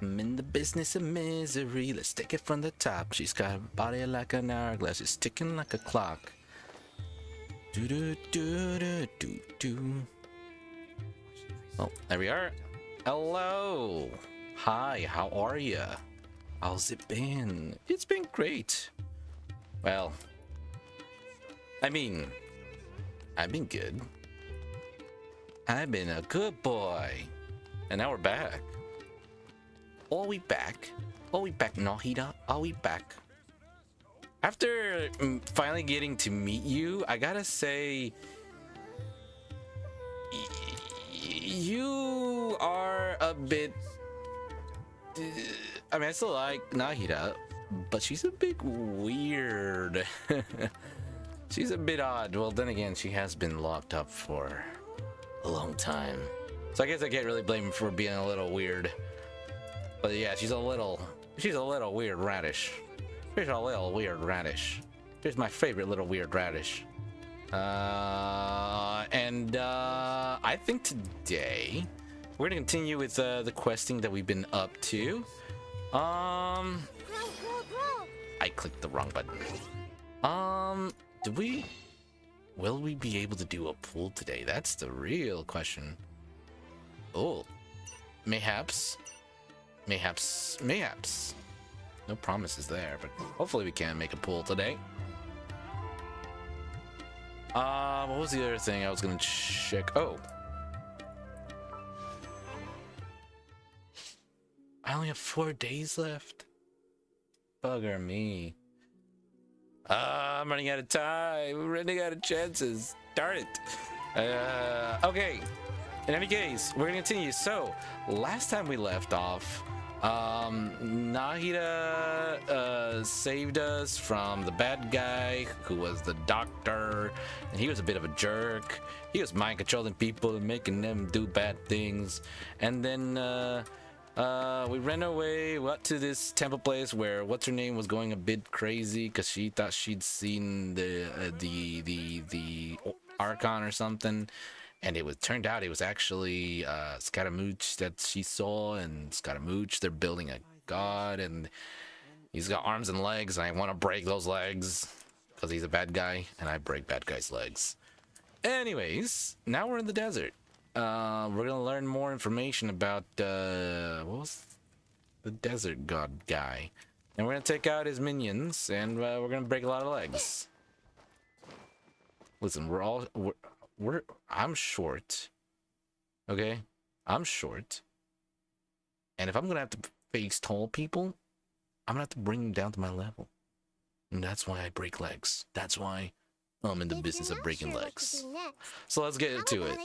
I'm in the business of misery. Let's take it from the top. She's got a body like an hourglass. It's ticking like a clock. Do do do do do do. Oh, there we are. Hello. Hi, how are ya? How's it been? It's been great. Well, I mean, I've been good. I've been a good boy. And now we're back. Are we back? Are we back, Nahida? Are we back? After finally getting to meet you, I gotta say, you are a bit... I mean, I still like Nahida, but she's a bit weird. She's a bit odd. Well, then again, she has been locked up for a long time. So I guess I can't really blame her for being a little weird. But yeah, she's a little weird radish. She's a little weird radish. She's my favorite little weird radish. I think today we're gonna continue with the questing that we've been up to. I clicked the wrong button. Will we be able to do a pool today? That's the real question. Oh, mayhaps. No promises there, but hopefully we can make a pool today. What was the other thing I was gonna check? Oh, I only have 4 days left. Bugger me. I'm running out of time. We're running out of chances. Darn it. Okay. In any case, we're gonna continue. So, last time we left off, Nahida saved us from the bad guy who was the doctor, and he was a bit of a jerk. He was mind controlling people and making them do bad things. And then we ran away, went to this temple place where what's her name was going a bit crazy because she thought she'd seen the Archon or something. And turned out it was actually Scaramouche that she saw, and Scaramouche, they're building a god, and he's got arms and legs, and I want to break those legs because he's a bad guy, and I break bad guys' legs. Anyways, now we're in the desert. We're gonna learn more information about what was the desert god guy, and we're gonna take out his minions, and we're gonna break a lot of legs. Listen, I'm short. Okay? I'm short. And if I'm gonna have to face tall people, I'm gonna have to bring them down to my level. And that's why I break legs. That's why I'm in the business of breaking legs. So let's get into it.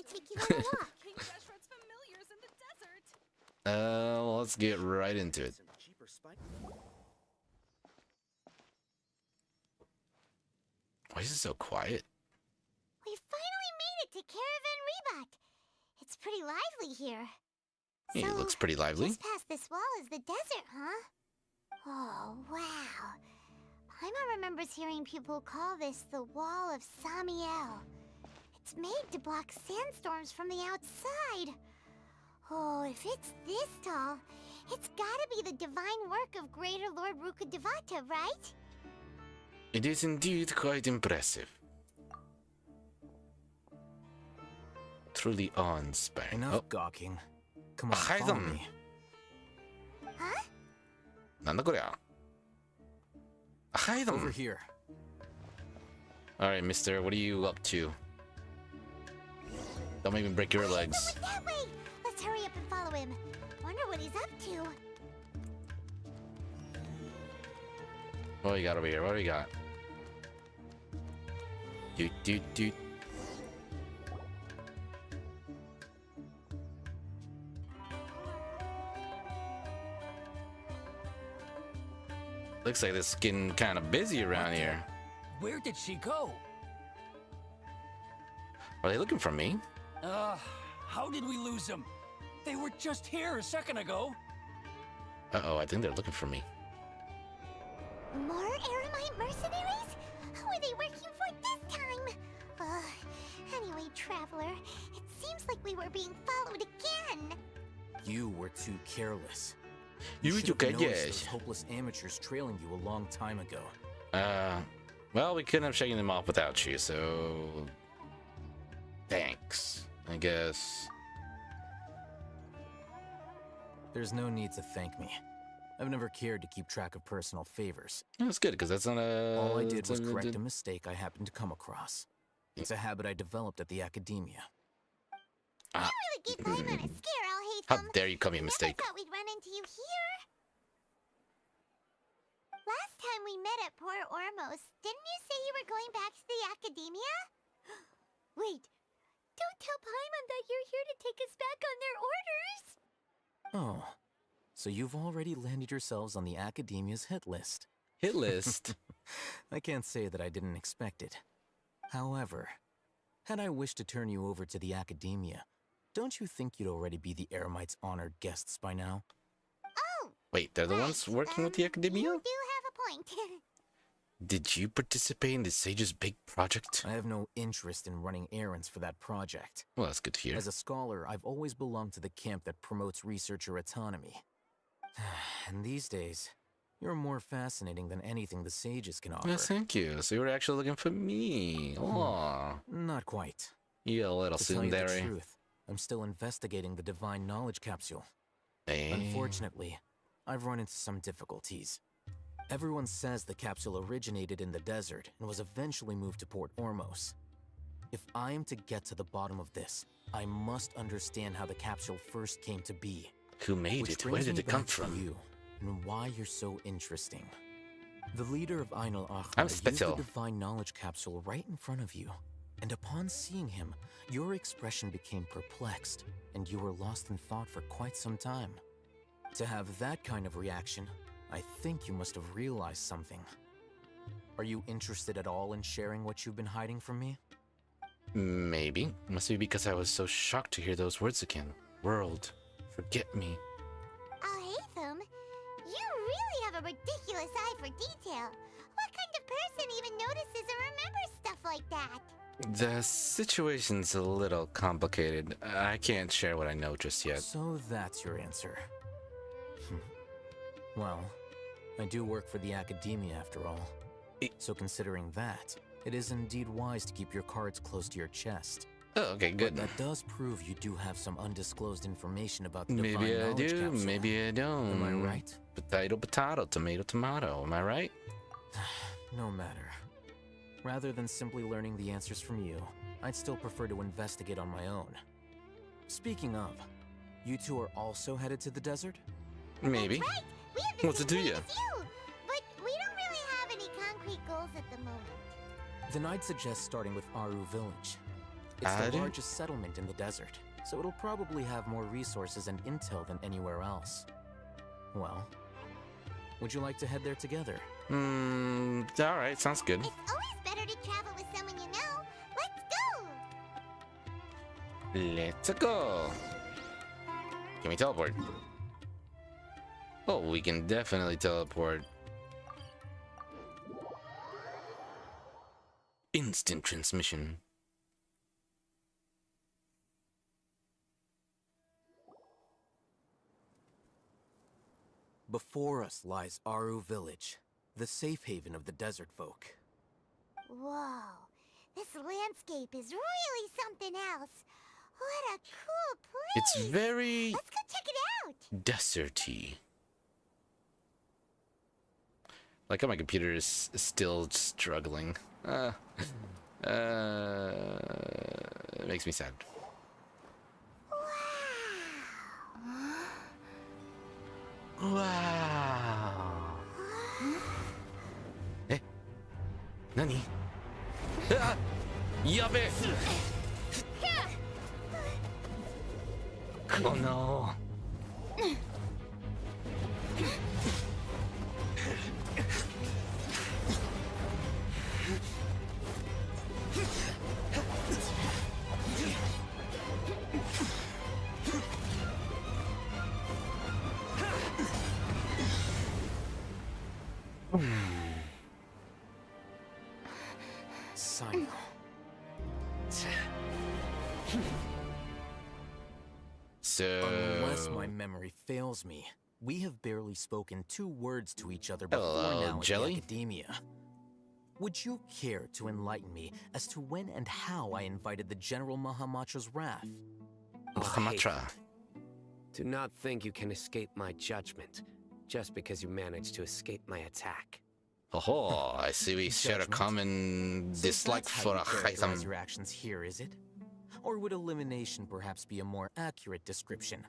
Let's get right into it. Why is it so quiet? We finally made it to Caravan Reebok. It's pretty lively here. Yeah, it looks pretty lively. Just past this wall is the desert, huh? Oh, wow. Paimon remembers hearing people call this the Wall of Samiel. It's made to block sandstorms from the outside. Oh, if it's this tall, it's gotta be the divine work of Greater Lord Rukkhadevata, right? It is indeed quite impressive. Truly awe-inspiring. Enough gawking. Come on, follow me. Huh? なんだこりゃ? Hide them. Over here. Alright, mister, what are you up to? Don't make me break your legs. That way. Let's hurry up and follow him. Wonder what he's up to. What do we got over here? What do we got? Doot. Looks like it's getting kind of busy around here. Where did she go? Are they looking for me? How did we lose them? They were just here a second ago. Uh-oh, I think they're looking for me. More Aramite mercenaries? Who are they working for this time? Anyway, Traveler, it seems like we were being followed again. You were too careless. You should have noticed yes. those hopeless amateurs trailing you a long time ago. Well, we couldn't have shaken them off without you, so thanks, I guess. There's no need to thank me. I've never cared to keep track of personal favors. That's good, because that's not a... All I did was correct a mistake I happened to come across. It's a habit I developed at the academia. You really gave Paimon a scare, I'll hate How them. dare you call me a mistake? Never thought we'd run into you here. Last time we met at Port Ormos, didn't you say you were going back to the academia? Wait, don't tell Paimon that you're here to take us back on their orders. Oh, so you've already landed yourselves on the academia's hit list. Hit list? I can't say that I didn't expect it. However, had I wished to turn you over to the academia, don't you think you'd already be the Eremites' honored guests by now? Oh! Wait, they're the ones working with the academia? You do have a point. Did you participate in the Sage's big project? I have no interest in running errands for that project. Well, that's good to hear. As a scholar, I've always belonged to the camp that promotes researcher autonomy. And these days, you're more fascinating than anything the Sages can offer. Yes, thank you. So you were actually looking for me. Aw. Not quite. You a little To tell you the tsundere. truth, I'm still investigating the Divine Knowledge Capsule. Eh. Unfortunately, I've run into some difficulties. Everyone says the capsule originated in the desert and was eventually moved to Port Ormos. If I am to get to the bottom of this, I must understand how the capsule first came to be. Who made Which it? Where brings did me it come back to from? you, and why you're so interesting. The leader of Ainul I'm Ahra used the special. Divine Knowledge Capsule right in front of you, and upon seeing him, your expression became perplexed, and you were lost in thought for quite some time. To have that kind of reaction, I think you must have realized something. Are you interested at all in sharing what you've been hiding from me? Maybe. Must be because I was so shocked to hear those words again. World, forget me. I'll hate them. You really have a ridiculous eye for detail. What kind of person even notices or remembers stuff like that? The situation's a little complicated. I can't share what I know just yet. So that's your answer. Well, I do work for the academia after all. So considering that, it is indeed wise to keep your cards close to your chest. Oh, okay, good. But that does prove you do have some undisclosed information about the Divine Maybe I Knowledge do, Capsule. maybe I don't. Am I right? Potato, potato, tomato, tomato. Am I right? No matter. Rather than simply learning the answers from you, I'd still prefer to investigate on my own. Speaking of, you two are also headed to the desert? Maybe. That's right. We have the What's same it to plan ya? as you, but we don't really have any concrete goals at the moment. Then I'd suggest starting with Aru Village. It's Aru? the largest settlement in the desert, so it'll probably have more resources and intel than anywhere else. Well, would you like to head there together? Alright, sounds good. It's always better to travel with someone you know. Let's go! Let's go. Can we teleport? Oh, we can definitely teleport. Instant transmission. Before us lies Aru Village, the safe haven of the desert folk. Whoa, this landscape is really something else. What a cool place! It's very Let's go check it out! deserty. Like how my computer is still struggling. It makes me sad. Wow. Eh? Nani? Ah! Yabe! Oh no. Simon. So Unless my memory fails me, We have barely spoken 2 words to each other before Hello, now at Jelly. the Academia. Would you care to enlighten me as to when and how I invited the General Mahamatra's wrath? Mahamatra. Do not think you can escape my judgment just because you managed to escape my attack. Oh, I see we share a Judgment. common So dislike that's how for you a characterize Haitham. your actions here, is it? Or would elimination perhaps be a more accurate description?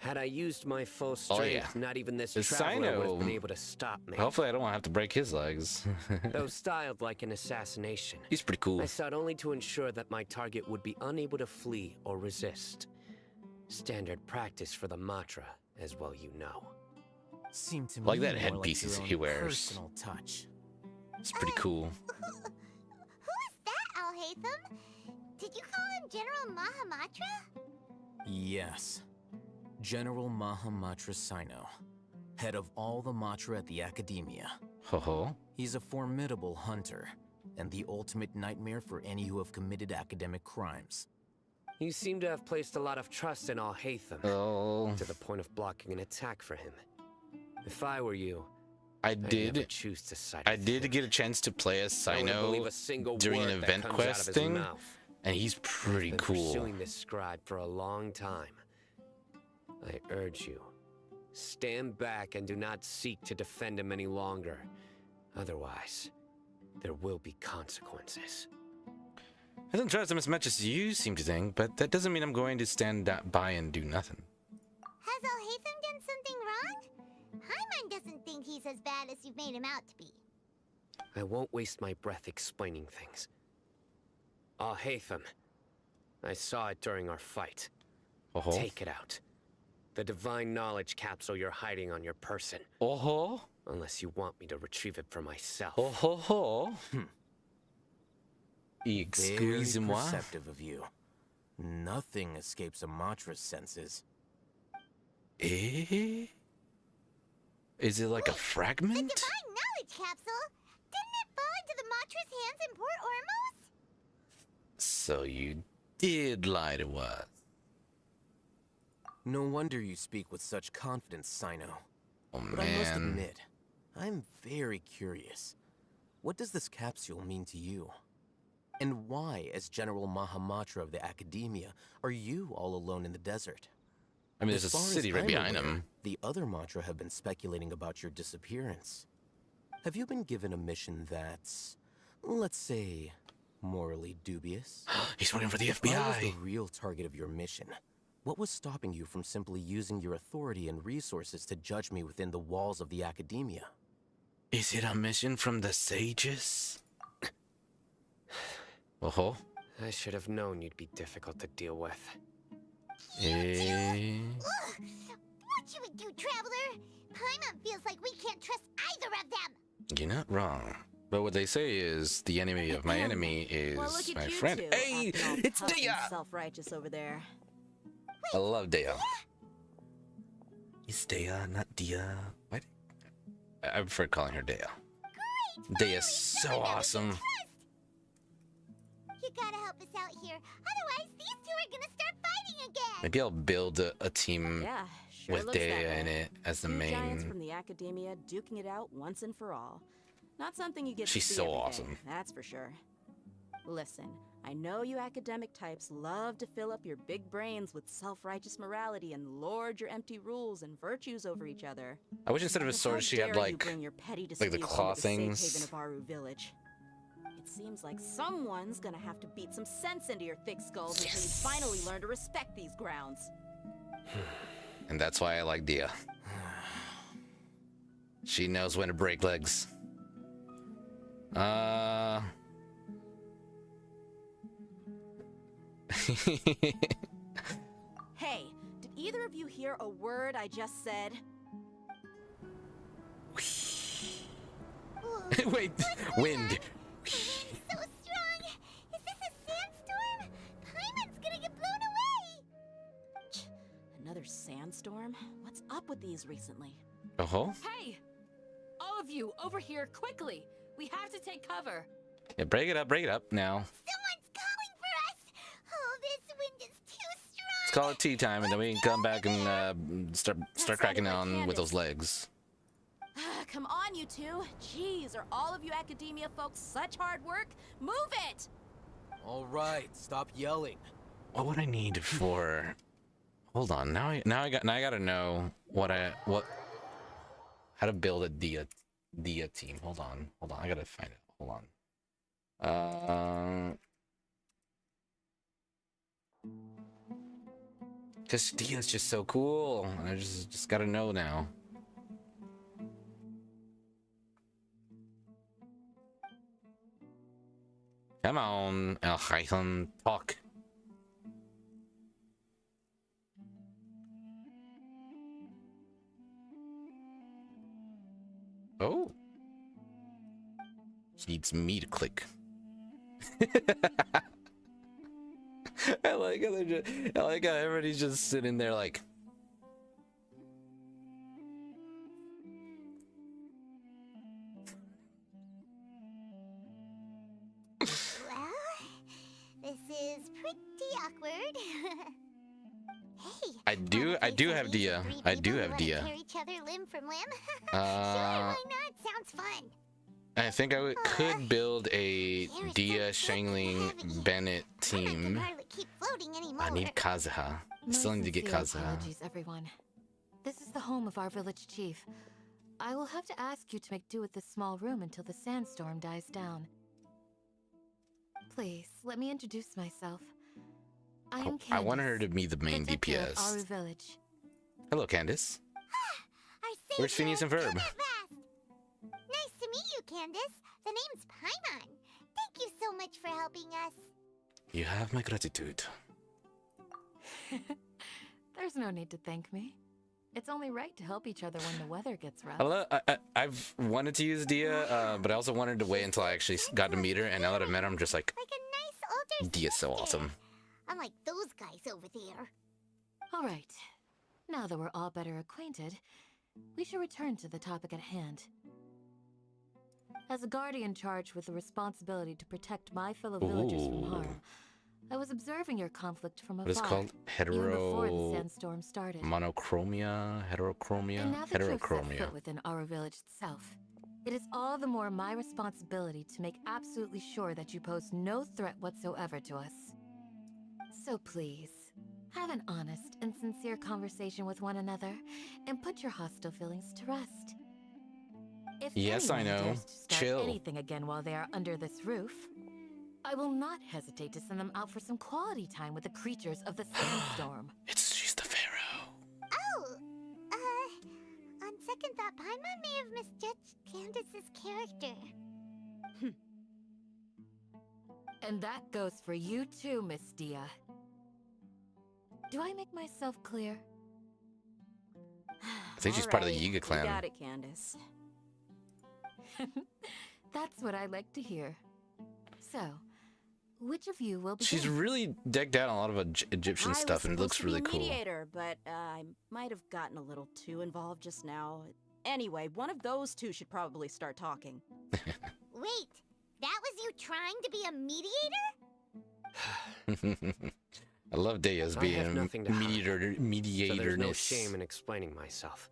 Had I used my full Oh, strength, yeah. not even this The traveler would have been Sino- able to stop me. Hopefully I don't have to break his legs. Though styled like an assassination, He's pretty cool. I sought only to ensure that my target would be unable to flee or resist. Standard practice for the Matra, as well you know. Seemed to Like me that more headpiece your own he wears. Personal touch. It's pretty cool. Who is that, Alhaitham? Did you call him General Mahamatra? Yes. General Mahamatra Sino, head of all the Matra at the Academia. Ho ho. He's a formidable hunter, and the ultimate nightmare for any who have committed academic crimes. You seem to have placed a lot of trust in Alhaitham, Oh, to the point of blocking an attack for him. If I were you, I I'd never did. choose to side I with did him. get a chance to play as I wouldn't believe Sino a single during an word that event comes quest out of his thing, mouth. and he's pretty I've been cool. pursuing this scribe for a long time. I urge you, stand back and do not seek to defend him any longer. Otherwise, there will be consequences. I don't trust him as much as you seem to think, but that doesn't mean I'm going to stand by and do nothing. Has Alhaitham done something wrong? Paimon doesn't think he's as bad as you've made him out to be. I won't waste my breath explaining things. Alhaitham, I saw it during our fight. Oh ho. Take it out. The divine knowledge capsule you're hiding on your person. Oh ho. Unless you want me to retrieve it for myself. Oh ho ho. Very Excuse-moi. perceptive of you. Nothing escapes a Matra's senses. Eh? Is it like a The fragment? divine knowledge capsule? Didn't it fall into the Matra's hands in Port Ormos? So you did lie to us. No wonder you speak with such confidence, Sino. Oh But I must man. admit, I'm very curious. What does this capsule mean to you? And why, as General Mahamatra of the Academia, are you all alone in the desert? I mean, there's a As far as city right I'm behind aware, him. The other Matra have been speculating about your disappearance. Have you been given a mission that's, let's say, morally dubious? He's working for the If I was the FBI. real target of your mission, what was stopping you from simply using your authority and resources to judge me within the walls of the Academia? Is it a mission from the sages? Oh ho. I should have known you'd be difficult to deal with. Eh? Ugh! What you would do, Traveler? Paimon feels like we can't trust either of them. You're not wrong. But what they say is the enemy of my enemy is Well, look at my you friend. two, Hey, acting all it's tough and Dea. self-righteous over there. I love Dea. It's Dea, not Dia. What? I prefer calling her Dea. Dea is so awesome. You gotta help us out here. Otherwise, these two are gonna start fighting again. Maybe I'll build a team Yeah, sure with looks Dea that way. in it as the Two giants main. from the Academia duking it out once and for all. Not something you get She's to see so every day, awesome. that's for sure. Listen, I know you academic types love to fill up your big brains with self-righteous morality and lord your empty rules and virtues over each other. I wish instead of a But sword how she had dare you like bring your petty the disputes claw into the safe things. haven of Aru Village. It seems like someone's gonna have to beat some sense into your thick skulls until you finally learn to respect these grounds. And that's why I like Dea. She knows when to break legs. Hey, did either of you hear a word I just said? Whoa, Wait, wind. he's so strong. Is this a sandstorm? Paimon's gonna get blown away. Another sandstorm? What's up with these recently? Oh ho. Hey! All of you, over here, quickly! We have to take cover. Yeah, break it up now. Someone's calling for us. Oh, this wind is too strong. It's call it tea time, and then we can come back and start cracking sounded like on with those Candace. legs. Come on, you two. Jeez, are all of you academia folks such hard work? Move it! All right, stop yelling. What would I need for? Hold on. Now I gotta know how to build a Dia team. Hold on. I gotta find it. Hold on. Cause Dia's just so cool. I just gotta know now. Come on, El Hytham, talk. Oh. He needs me to click. I like how everybody's just sitting there like. Well, this is pretty awkward. Hey. I do have Dia. I do have Dia. Tear each other limb from limb. Sure, why not? Sounds fun. I think I could build a Dia, Shangling, Bennett I team. can hardly keep floating anymore. I need Kazuha. I still need to get sincere Kazuha. Apologies, everyone. This is the home of our village chief. I will have to ask you to make do with this small room until the sandstorm dies down. Please, let me introduce myself. I am Candace. I want her to be the main protector of DPS. Aru village. Hello, Candace. Our Where's savior Phineas and has Ferb? come at last. Nice to meet you, Candace. The name's Paimon. Thank you so much for helping us. You have my gratitude. There's no need to thank me. It's only right to help each other when the weather gets rough. I've wanted to use Dia, but I also wanted to wait until I actually got to meet her, and now that I've met her, I'm just like, Like a nice older Dia's so sister. awesome. Unlike those guys over there. All right. Now that we're all better acquainted, we should return to the topic at hand. As a guardian charged with the responsibility to protect my fellow villagers from Ooh. harm, I was observing your conflict from What is it afar, called? even before the sandstorm started. Monochromia? Heterochromia? And now that you have set Heterochromia. foot within our village itself, it is all the more my responsibility to make absolutely sure that you pose no threat whatsoever to us. So please, have an honest and sincere conversation with one another, and put your hostile feelings to rest. If Yes, I anyone know. dares to start Chill. anything again while they are under this roof, I will not hesitate to send them out for some quality time with the creatures of the sandstorm. She's the Pharaoh. Oh, on second thought, Paimon may have misjudged Candace's character. And that goes for you too, Miss Dia. Do I make myself clear? I think she's All part of the right, Yiga you clan. got it, Candace. That's what I like to hear. So, which of you will begin? She's really decked out in a lot of Egyptian stuff, and it looks really I was cool. supposed to be a mediator, but I might have gotten a little too involved just now. Anyway, one of those two should probably start talking. Wait, that was you trying to be a mediator? I love Dia's I have being nothing to hide, so mediatorness. there's no shame in explaining myself.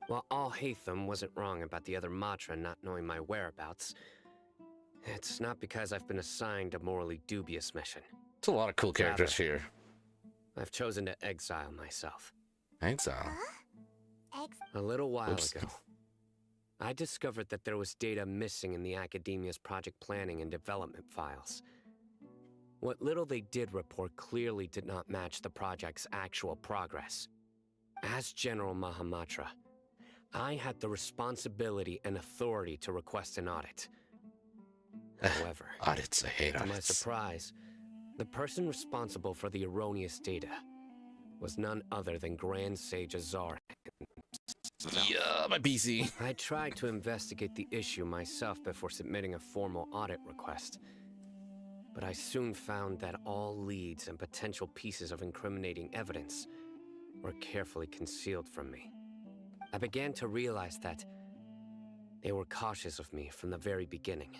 While Al Haytham wasn't wrong about the other Matra not knowing my whereabouts, it's not because I've been assigned a morally dubious mission. It's a lot of cool characters here. I've chosen to exile myself. Exile. A little while Oops. ago, I discovered that there was data missing in the Academia's project planning and development files. What little they did report clearly did not match the project's actual progress. As General Mahamatra, I had the responsibility and authority to request an audit. However, Audits, I hate to my audits. surprise, the person responsible for the erroneous data was none other than Grand Sage Azar. Yeah, my PC. I tried to investigate the issue myself before submitting a formal audit request, but I soon found that all leads and potential pieces of incriminating evidence were carefully concealed from me. I began to realize that they were cautious of me from the very beginning.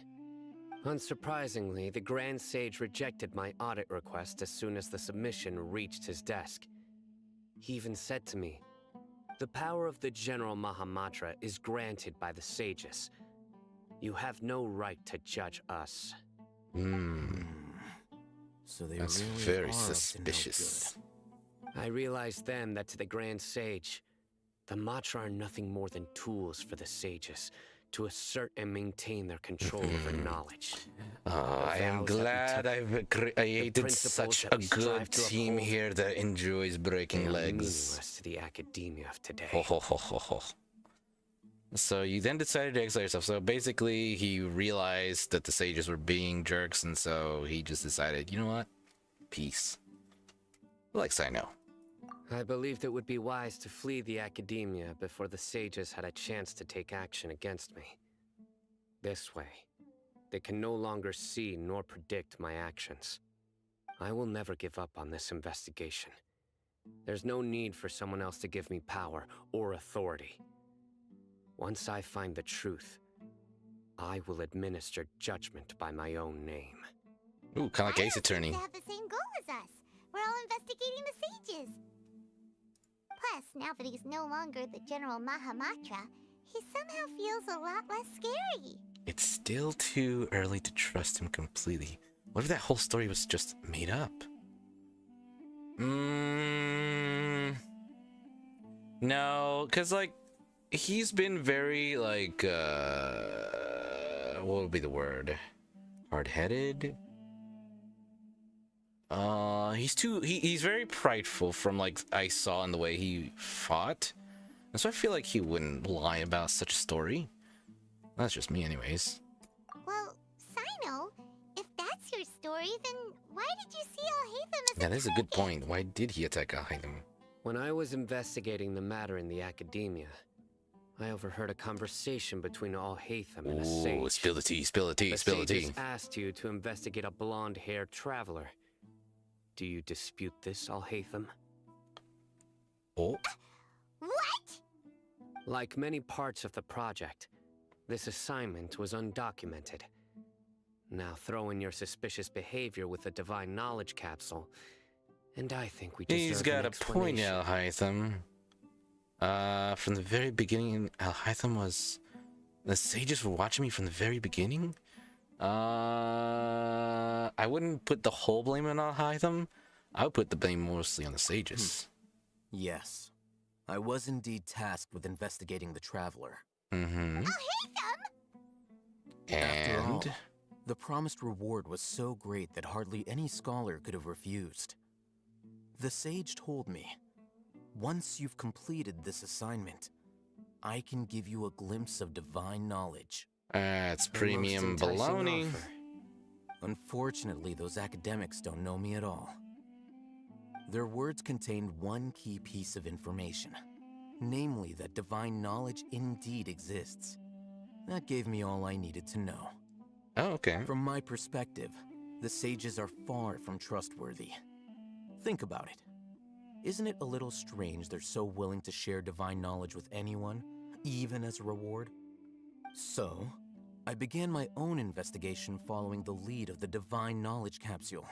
Unsurprisingly, the Grand Sage rejected my audit request as soon as the submission reached his desk. He even said to me, "The power of the General Mahamatra is granted by the sages. You have no right to judge us." So they That's really very are up to no suspicious. good. I realized then that to the Grand Sage, the Matra are nothing more than tools for the sages to assert and maintain their control over knowledge. I am vows that we glad took, I've created principles such that a we good strive to team uphold, here that enjoys They breaking are legs. meaningless to the academia of today. Ho ho ho ho ho. So you then decided to exile yourself. So basically, he realized that the sages were being jerks, and so he just decided, you know what? Peace. Like I know. I believed it would be wise to flee the academia before the sages had a chance to take action against me. This way, they can no longer see nor predict my actions. I will never give up on this investigation. There's no need for someone else to give me power or authority. Once I find the truth, I will administer judgment by my own name. Ooh, kind of like Ace Attorney. They have the same goal as us. We're all investigating the sages. Plus, now that he's no longer the General Mahamatra, he somehow feels a lot less scary. It's still too early to trust him completely. What if that whole story was just made up? No, because, like, he's been very, like, what would be the word? Hard-headed? He's very prideful from, like, I saw in the way he fought. And so I feel like he wouldn't lie about such a story. That's just me anyways. Well, Sino, if that's your story, then why did you see Alhaitham as Yeah, that's a good point. Why did he attack Alhaitham? When I was investigating the matter in the academia, I overheard a conversation between Alhaitham and a sage. Ooh, spill the tea, spill the tea, The spill the tea. sages asked you to investigate a blonde-haired traveler. Do you dispute this, Alhaitham? Oh, What? Like many parts of the project, this assignment was undocumented. Now throw in your suspicious behavior with the Divine Knowledge Capsule, and I think we deserve he's got an a point, explanation. Alhaitham. From the very beginning, Alhaitham was... The sages were watching me from the very beginning? I wouldn't put the whole blame on Alhaitham. I would put the blame mostly on the sages. Yes. I was indeed tasked with investigating the traveler. Mm-hmm. After all, And... the promised reward was so great that hardly any scholar could have refused. The sage told me, once you've completed this assignment, I can give you a glimpse of divine knowledge. That's A most premium enticing baloney. offer. Unfortunately, those academics don't know me at all. Their words contained one key piece of information, namely that divine knowledge indeed exists. That gave me all I needed to know. Oh, okay. From my perspective, the sages are far from trustworthy. Think about it. Isn't it a little strange they're so willing to share divine knowledge with anyone, even as a reward? So, I began my own investigation following the lead of the Divine Knowledge Capsule.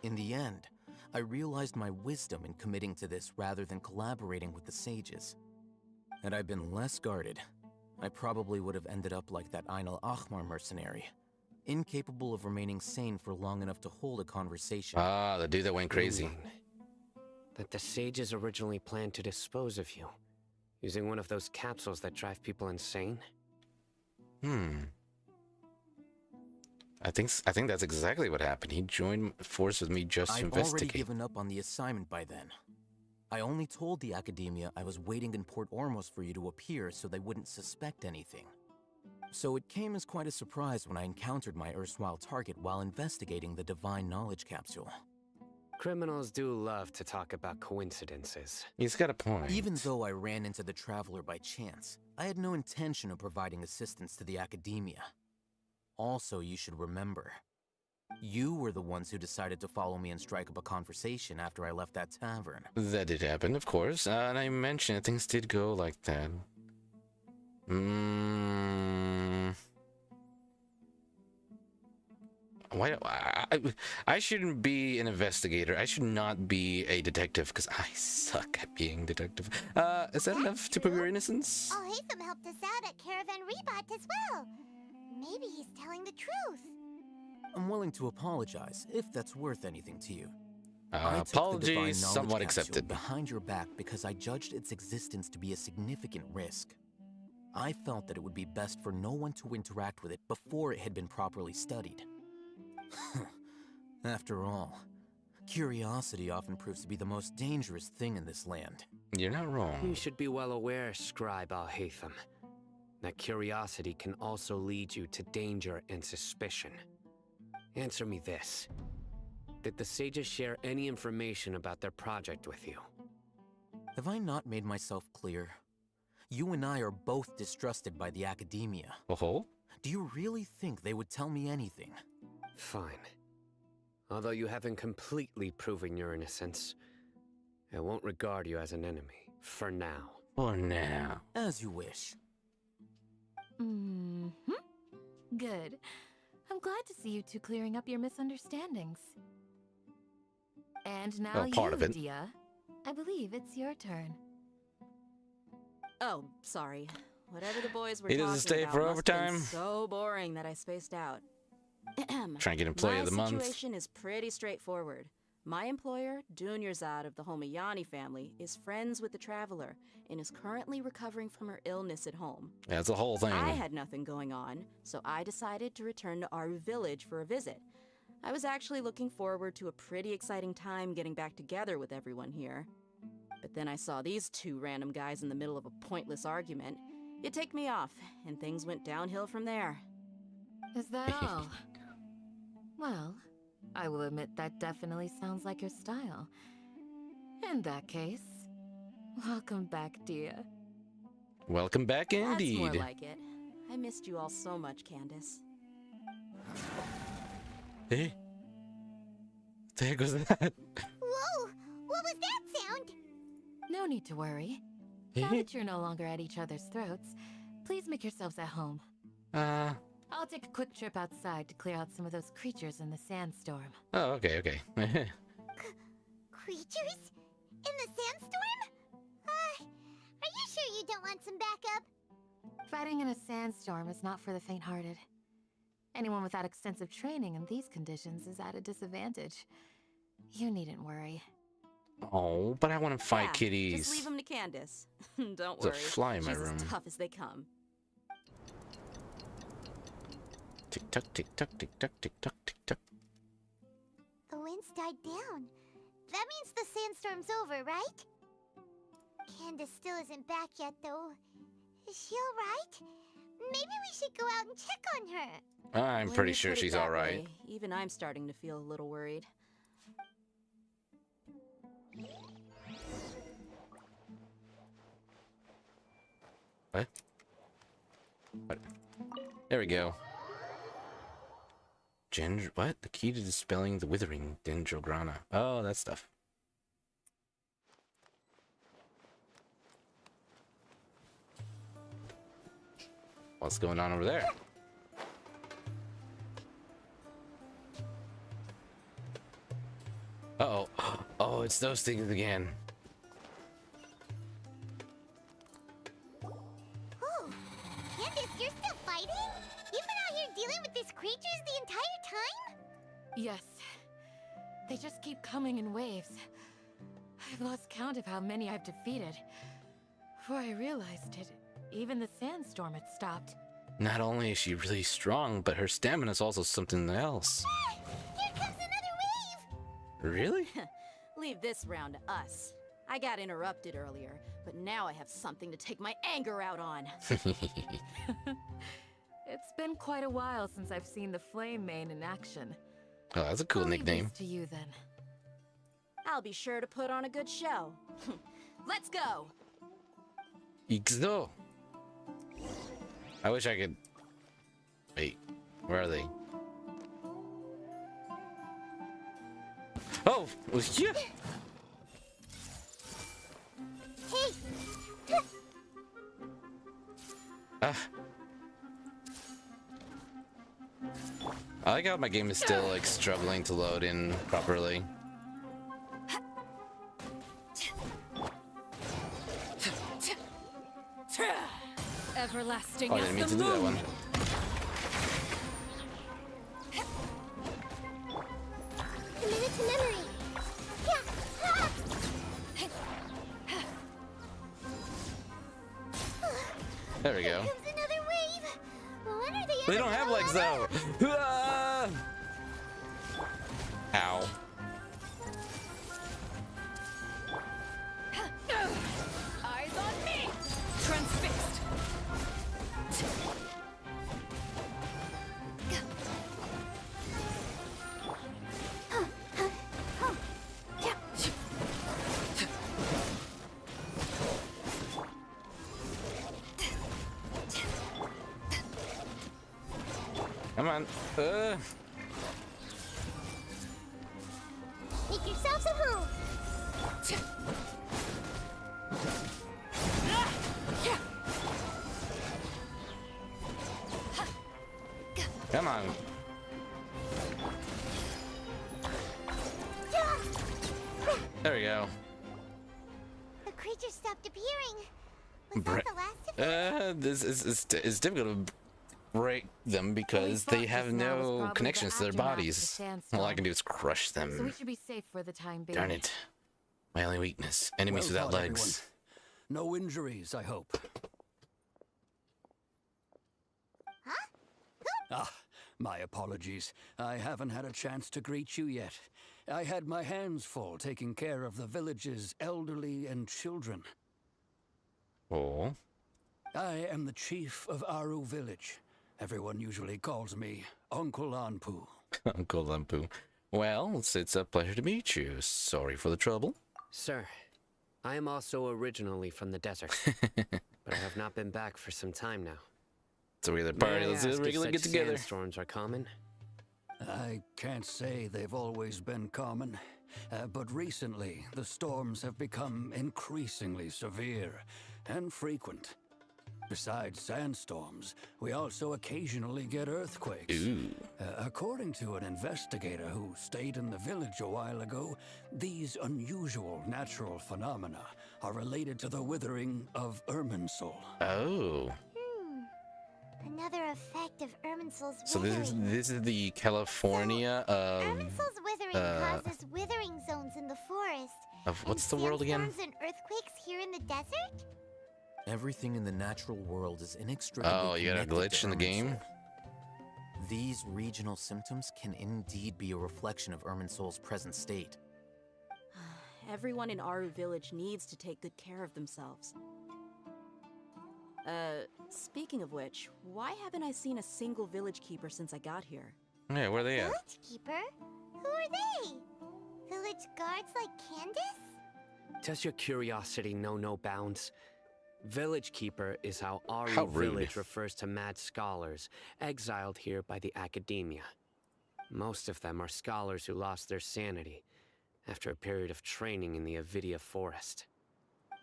In the end, I realized my wisdom in committing to this rather than collaborating with the sages. Had I been less guarded, I probably would have ended up like that Ain al-Ahmar mercenary, incapable of remaining sane for long enough to hold a conversation. Ah, the dude that went crazy. You mean that the sages originally planned to dispose of you, using one of those capsules that drive people insane? I think that's exactly what happened. He joined force with me just to I'd already investigate. given up on the assignment by then. I only told the academia I was waiting in Port Ormos for you to appear so they wouldn't suspect anything. So it came as quite a surprise when I encountered my erstwhile target while investigating the Divine Knowledge Capsule. Criminals do love to talk about coincidences. He's got a point. Even though I ran into the Traveler by chance, I had no intention of providing assistance to the academia. Also, you should remember, you were the ones who decided to follow me and strike up a conversation after I left that tavern. That did happen, of course. And I mentioned things did go like that. Why? I shouldn't be an investigator. I should not be a detective because I suck at being detective. Is that enough to prove your innocence? Oh, Hatham helped us out at Caravan Rebot as well. Maybe he's telling the truth. I'm willing to apologize if that's worth anything to you. I took the Apologies, divine knowledge somewhat capsule accepted. behind your back because I judged its existence to be a significant risk. I felt that it would be best for no one to interact with it before it had been properly studied. After all, curiosity often proves to be the most dangerous thing in this land. You're not You wrong. should be well aware, Scribe Al-Haytham, that curiosity can also lead you to danger and suspicion. Answer me this. Did the sages share any information about their project with you? Have I not made myself clear? You and I are both distrusted by the academia. Oh, Do you really think they would tell me anything? Fine. Although you haven't completely proven your innocence, I won't regard you as an enemy, for now. for now. As you wish. Mm-hmm. Good. I'm glad to see you two clearing up your misunderstandings. And now Well, part you, of it. Dia. I believe it's your turn. Oh, sorry. Whatever the boys were He talking doesn't stay about for must have been overtime? so boring that I spaced out. Trying to get employee of the My month. situation is pretty straightforward. My employer, Dunyarzad of the Homayani family, is friends with the traveler and is currently recovering from her illness at home. Yeah, it's a whole thing. I had nothing going on, so I decided to return to Aru village for a visit. I was actually looking forward to a pretty exciting time getting back together with everyone here. But then I saw these two random guys in the middle of a pointless argument. It ticked me off, and things went downhill from there. Is that all? Well, I will admit that definitely sounds like your style. In that case, welcome back, Dia. Welcome back That's indeed. more like it. I missed you all so much, Candace. Hey? What the heck was that? Whoa! What was that sound? No need to worry. Now that you're no longer at each other's throats, please make yourselves at home. I'll take a quick trip outside to clear out some of those creatures in the sandstorm. Oh, okay. Creatures? In the sandstorm? Are you sure you don't want some backup? Fighting in a sandstorm is not for the faint-hearted. Anyone without extensive training in these conditions is at a disadvantage. You needn't worry. Oh, but I want to fight Yeah, kitties. Just leave them to Candace. Don't There's a worry. fly in my She's room. as tough as they come. Tick tock, tick tock, tick tock, tick tock, tick tock. The wind's died down. That means the sandstorm's over, right? Candace still isn't back yet, though. Is she alright? Maybe we should go out and check on her. I'm When pretty you sure put it she's that alright. way, even I'm starting to feel a little worried. What? There we go. What? The key to dispelling the withering dendrograna. Oh, that stuff. What's going on over there? Uh-oh. Oh, it's those things again. Oh, Candace, you're still fighting? You've been out here dealing with these creatures the entire time? Yes. They just keep coming in waves. I've lost count of how many I've defeated. Before I realized it, even the sandstorm had stopped. Not only is she really strong, but her stamina is also something else. Ah, here comes another wave! Really? Leave this round to us. I got interrupted earlier, but now I have something to take my anger out on. It's been quite a while since I've seen the Flame Mane in action. Oh, that's a cool I'll leave nickname. this to you then. I'll be sure to put on a good show. Let's go! XO. I wish I could. Wait, where are they? Oh, it was you. Hey! Ah. I like how my game is still like struggling to load in properly. Everlasting Oh, I didn't mean as to the do that moon. one. Commit it to memory. Yeah. Ah! There we go. Here comes another wave. When are They ever don't have gonna legs let though. up? Ah! Ow. Eyes on me. Transfixed. Come on. Make yourselves at home. Come on. There we go. The creature stopped appearing. Was that the last of it? This is difficult to break them because Well, they we have thought this now was no probably connections the to their aftermath of the bodies. sandstorm. All I can do is crush So we them. should be safe for the time being. Darn it. My only weakness. Enemies Well without thought, legs. everyone. No injuries, I hope. Ah, my apologies. I haven't had a chance to greet you yet. I had my hands full taking care of the village's elderly and children. Oh. I am the chief of Aru village. Everyone usually calls me Uncle Anpu. Uncle Lampu. Well, it's a pleasure to meet you. Sorry for the trouble. Sir, I am also originally from the desert, but I have not been back for some time now. It's a regular May party. I Let's do a ask if regular such get together. sandstorms are common? I can't say they've always been common, but recently the storms have become increasingly severe and frequent. Besides sandstorms, we also occasionally get earthquakes. Ooh. According to an investigator who stayed in the village a while ago, these unusual natural phenomena are related to the withering of Irminsul. Oh. Another effect of Irminsul's So withering. this is the California of Irminsul's withering causes withering zones in the forest. what's the and world again? sandstorms and earthquakes here in the desert? Everything in the natural world is inextricably Oh, you got a connected glitch to in the game? Irminsul. These regional symptoms can indeed be a reflection of Irminsul's present state. Everyone in Aru village needs to take good care of themselves. Speaking of which, why haven't I seen a single village keeper since I got here? Yeah, where are they at? Village keeper? Who are they? Village guards like Candace? Does your curiosity know no bounds? Village Keeper is how Aru How rude. village refers to mad scholars, exiled here by the academia. Most of them are scholars who lost their sanity after a period of training in the Avidia forest.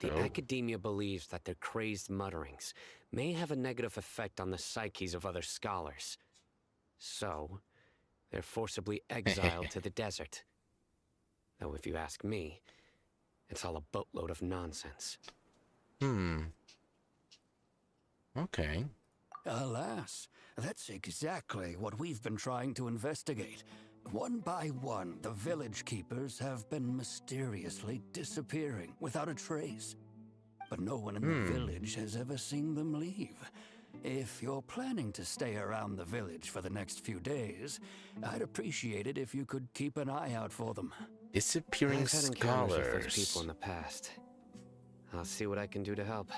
The Oh. academia believes that their crazed mutterings may have a negative effect on the psyches of other scholars. So, they're forcibly exiled to the desert. Though if you ask me, it's all a boatload of nonsense. Okay. Alas, that's exactly what we've been trying to investigate. One by one, the village keepers have been mysteriously disappearing without a trace. But no one in the village has ever seen them leave. If you're planning to stay around the village for the next few days, I'd appreciate it if you could keep an eye out for them. Disappearing I've had encounters with those scholars. people in the past. I'll see what I can do to help.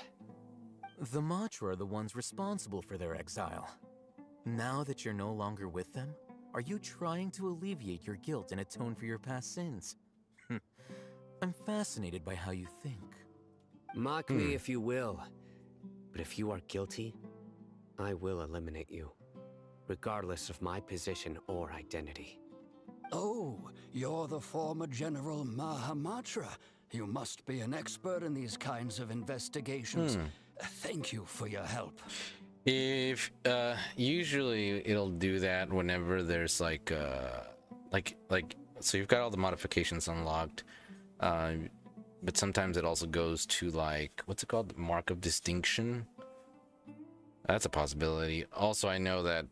The Matra are the ones responsible for their exile. Now that you're no longer with them, are you trying to alleviate your guilt and atone for your past sins? I'm fascinated by how you think. Mock me if you will, but if you are guilty, I will eliminate you, regardless of my position or identity. Oh, you're the former General Mahamatra. You must be an expert in these kinds of investigations. Thank you for your help. If usually it'll do that whenever there's like so you've got all the modifications unlocked, but sometimes it also goes to like what's it called, mark of distinction. That's a possibility. Also, I know that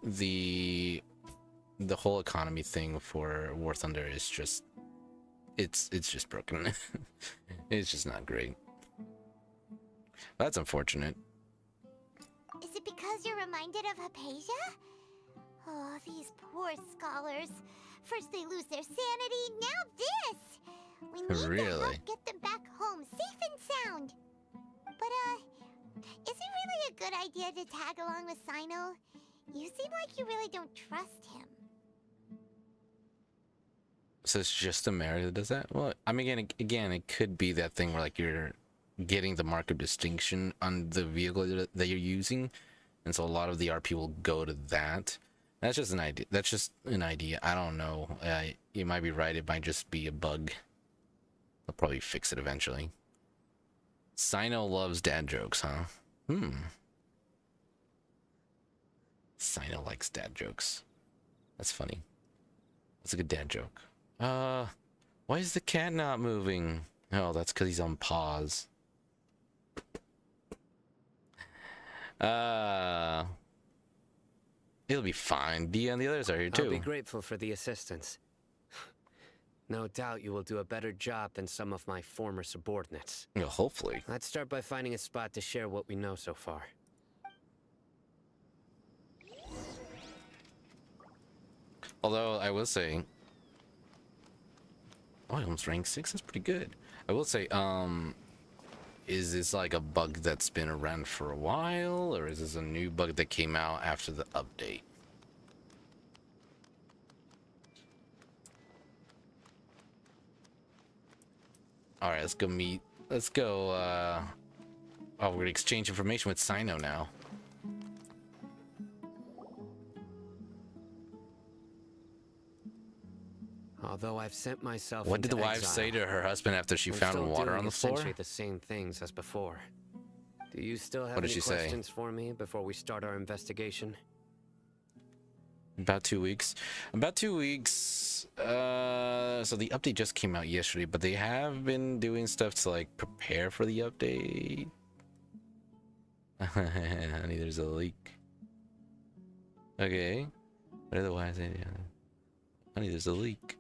the whole economy thing for War Thunder is just it's just broken. It's just not great. That's unfortunate. Is it because you're reminded of Hypatia? Oh, these poor scholars. First they lose their sanity, now this! We need to Really? help get them back home, safe and sound. But, is it really a good idea to tag along with Sino? You seem like you really don't trust him. So it's just America that does that? Well, I mean, again, it could be that thing where like you're getting the mark of distinction on the vehicle that you're using, and so a lot of the RP will go to that. That's just an idea. That's just an idea. I don't know. You might be right. It might just be a bug. They'll probably fix it eventually. Sino loves dad jokes, huh? Sino likes dad jokes. That's funny. That's a good dad joke. Why is the cat not moving? Oh, that's because he's on pause. It'll be fine. Dia and the others are here too. I'll be grateful for the assistance. No doubt you will do a better job than some of my former subordinates. Yeah, hopefully. Let's start by finding a spot to share what we know so far. Although I will say, oh, I almost ranked 6. That's pretty good. I will say, is this like a bug that's been around for a while, or is this a new bug that came out after the update? All right, let's go meet. Let's go. Oh, we're gonna exchange information with Sino now. Although I've sent myself What did into the wife exile, say to her husband after she I'm found still water doing on the floor? essentially the same things as before. Do you still have What did any she say? questions for me before we start our investigation? About 2 weeks. About 2 weeks. So the update just came out yesterday, but they have been doing stuff to like prepare for the update. Honey, there's a leak. Okay. What otherwise? Honey, there's a leak.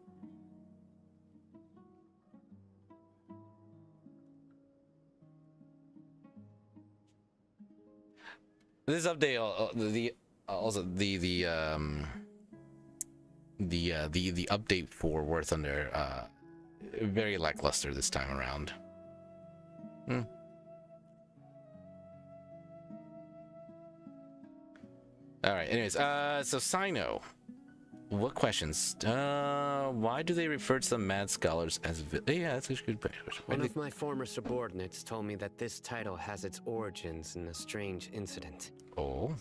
This update, the update for War Thunder, very lackluster this time around. All right. Anyways, so Sino, what questions? Why do they refer to the mad scholars as? Yeah, that's a good question. One of my former subordinates told me that this title has its origins in a strange incident. Oh.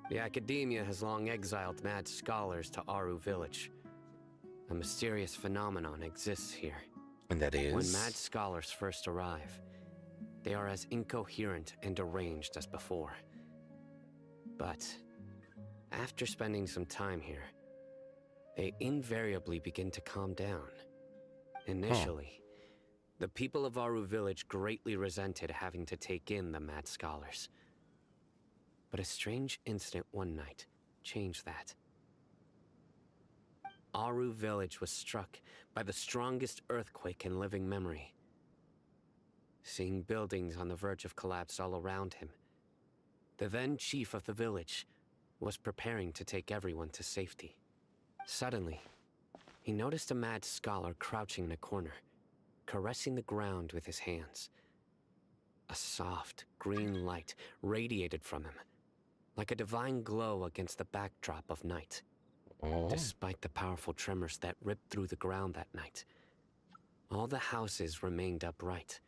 The academia has long exiled mad scholars to Aru village. A mysterious phenomenon exists here. And that is? When mad scholars first arrive, they are as incoherent and deranged as before. But after spending some time here, they invariably begin to calm down. Initially, the people of Aru village greatly resented having to take in the mad scholars. But a strange incident one night changed that. Aru village was struck by the strongest earthquake in living memory. Seeing buildings on the verge of collapse all around him, the then chief of the village was preparing to take everyone to safety. Suddenly, he noticed a mad scholar crouching in a corner, caressing the ground with his hands. A soft, green light radiated from him, like a divine glow against the backdrop of night. Oh. Despite the powerful tremors that ripped through the ground that night, all the houses remained upright,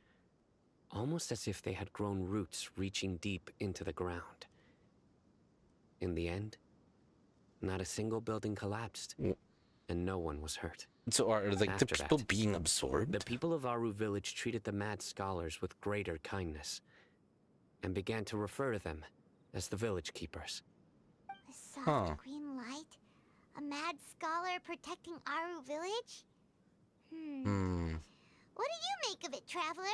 almost as if they had grown roots reaching deep into the ground. In the end, not a single building collapsed, and no one was hurt. So are like the After people that, being absorbed? The people of Aru village treated the mad scholars with greater kindness, and began to refer to them as the village keepers. A soft Huh. green light? A mad scholar protecting Aru village? What do you make of it, traveler?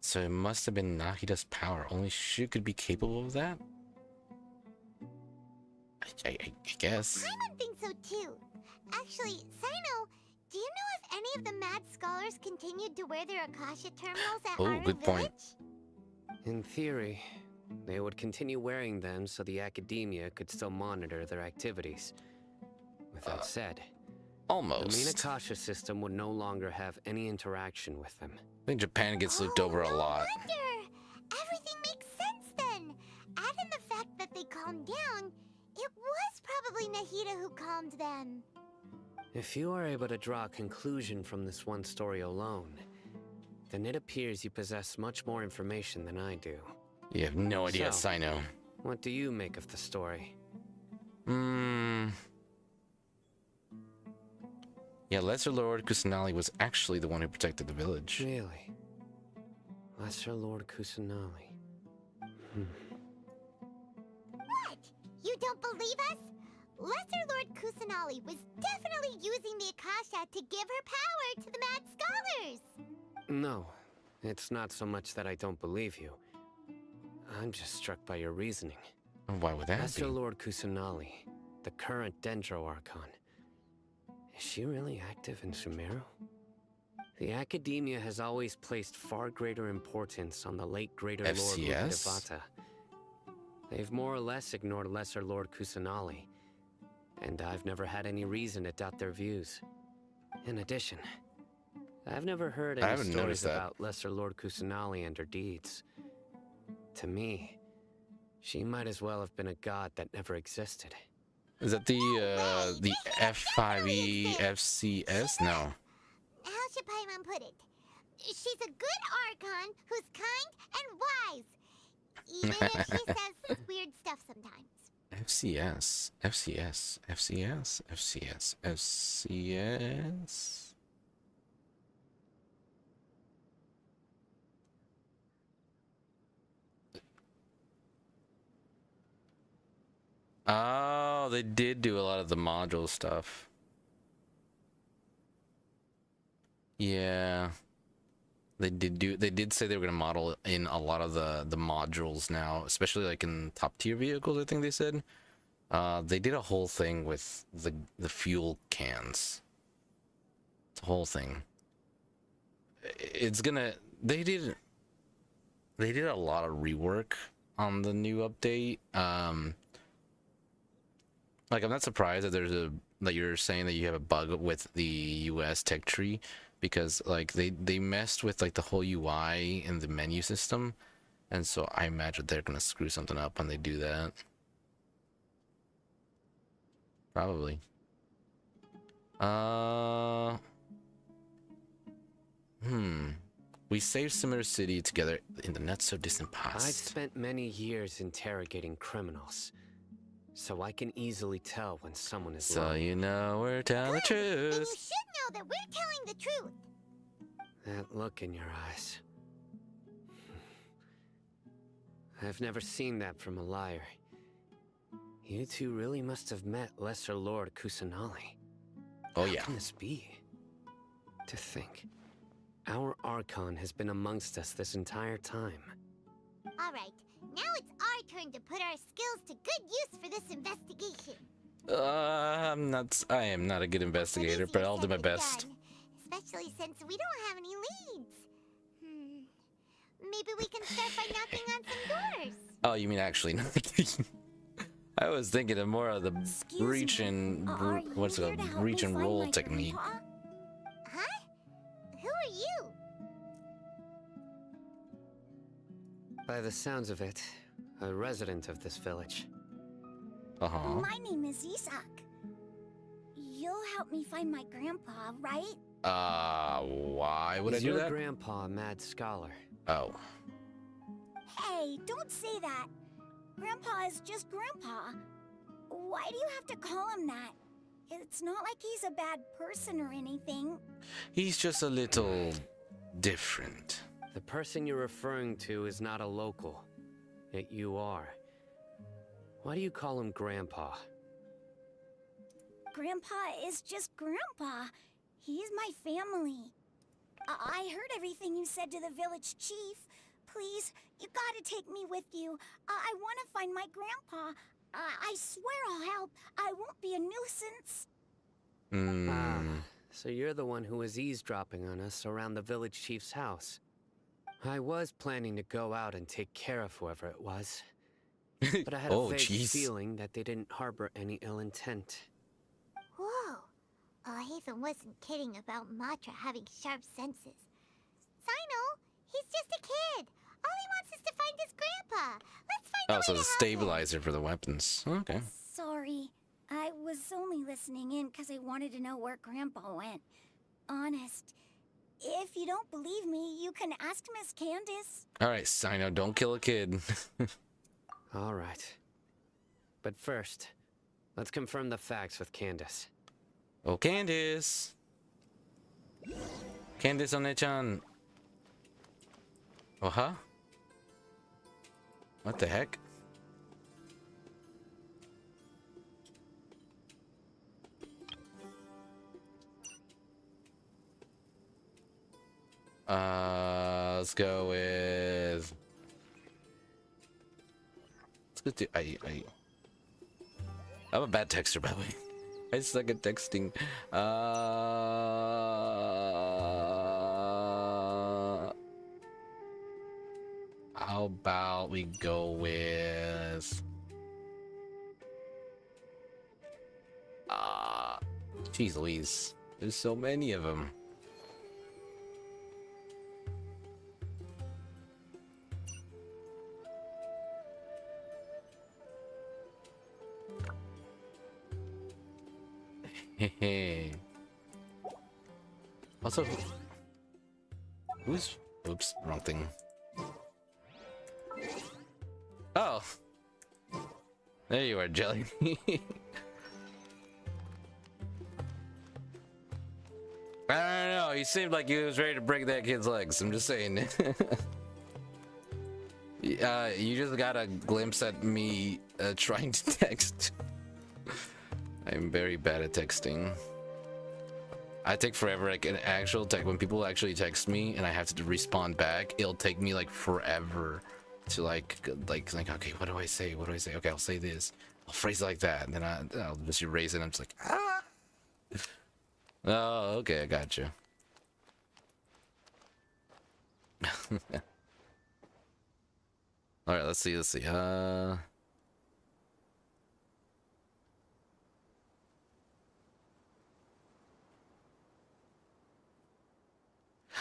So it must have been Nahida's power. Only she could be capable of that? I guess. Paimon thinks so too. Actually, Sino, do you know if any of the mad scholars continued to wear their Akasha terminals at Oh, Aru good point. village? In theory, they would continue wearing them so the academia could still monitor their activities. With that said, the main Almost. Akasha system would no longer have any interaction with them. I think Japan gets looked over a no lot. Wonder. Everything makes sense then. Add in the fact that they calmed down, it was probably Nahida who calmed them. If you are able to draw a conclusion from this one story alone, then it appears you possess much more information than I do. You have no idea, So- Sino. What do you make of the story? Yeah, Lesser Lord Kusanali was actually the one who protected the village. Really? Lesser Lord Kusanali. What? You don't believe us? Lesser Lord Kusanali was definitely using the Akasha to give her power to the mad scholars. No, it's not so much that I don't believe you. I'm just struck by your reasoning. Why would that be? Lesser Lord Kusanali, the current Dendro Archon. Is she really active in Sumeru? The Academia has always placed far greater importance on the late Greater Lord FCS? Devata. They've more or less ignored Lesser Lord Kusanali, and I've never had any reason to doubt their views. In addition, I've never heard I any haven't stories noticed that. about Lesser Lord Kusanali and her deeds. To me, she might as well have been a god that never existed. Is that the F5E FCS? No. How should Paimon put it? She's a good Archon who's kind and wise. Even if she says weird stuff sometimes. FCS. FCS. FCS. FCS. FCS. Oh, they did do a lot of the module stuff. Yeah. They did say they were gonna model in a lot of the modules now, especially like in top tier vehicles, I think they said. They did a whole thing with the fuel cans. It's a whole thing. It's gonna they did a lot of rework on the new update. Like, I'm not surprised that that you're saying that you have a bug with the US tech tree, because like they messed with like the whole UI and the menu system, and so I imagine they're gonna screw something up when they do that. Probably. We saved Summer City together in the not so distant I've past. spent many years interrogating criminals, so I can easily tell when someone is So lying. you know we're telling the Good. Then you truth. should know that we're telling the truth. That look in your eyes. I've never seen that from a liar. You two really must have met Lesser Lord Kusanali. Oh How yeah. can this be? To think, our Archon has been amongst us this entire time. All right, now it's our turn to put our skills to good use for this investigation. I am not a good investigator, but I'll do my best. Especially since we don't have any leads. Maybe we can start by knocking on some doors. Oh, you mean actually knocking? I was thinking of more of the Excuse reach me, and are you what's it here to called? help Reach me and find roll my technique. grandpa? Huh? Who are you? By the sounds of it, a resident of this village. Uh-huh. My name is Isak. You'll help me find my grandpa, right? Why would I Is do your that? grandpa a mad scholar? Oh. Hey, don't say that. Grandpa is just Grandpa. Why do you have to call him that? It's not like he's a bad person or anything. He's just a little different. The person you're referring to is not a local. Yet you are. Why do you call him Grandpa? Grandpa is just Grandpa. He's my family. I heard everything you said to the village chief. Please, you gotta take me with you. I want to find my grandpa. I swear I'll help. I won't be a nuisance. So you're the one who was eavesdropping on us around the village chief's house. I was planning to go out and take care of whoever it was. But I had a vague feeling that they didn't harbor any ill intent. Whoa. Ethan wasn't kidding about Matra having sharp senses. Sino, he's just a kid. All he wants is to find his grandpa. Let's find Oh, so the stabilizer for the weapons. Okay. Sorry. I was only listening in because I wanted to know where Grandpa went. Honest. If you don't believe me, you can ask Miss Candace. Alright, Sino, don't kill a kid. Alright. But first, let's confirm the facts with Candace. Oh, Candace! Candace One-chan. Oh, huh? What the heck? Let's go with... Let's go to... I'm a bad texter, by the way. I suck at texting. How about we go with... Jeez Louise. There's so many of them. Also, who's... Oops, wrong thing. Oh! There you are, Jelly. I don't know, he seemed like he was ready to break that kid's legs, I'm just saying. You just got a glimpse at me trying to text. I'm very bad at texting. I take forever, like an actual text. When people actually text me and I have to respond back, it'll take me like forever to like okay, what do I say? What do I say? Okay, I'll say this. I'll phrase it like that, and then I'll just erase it. And I'm just like, ah. Oh, okay, I got you. All right, let's see.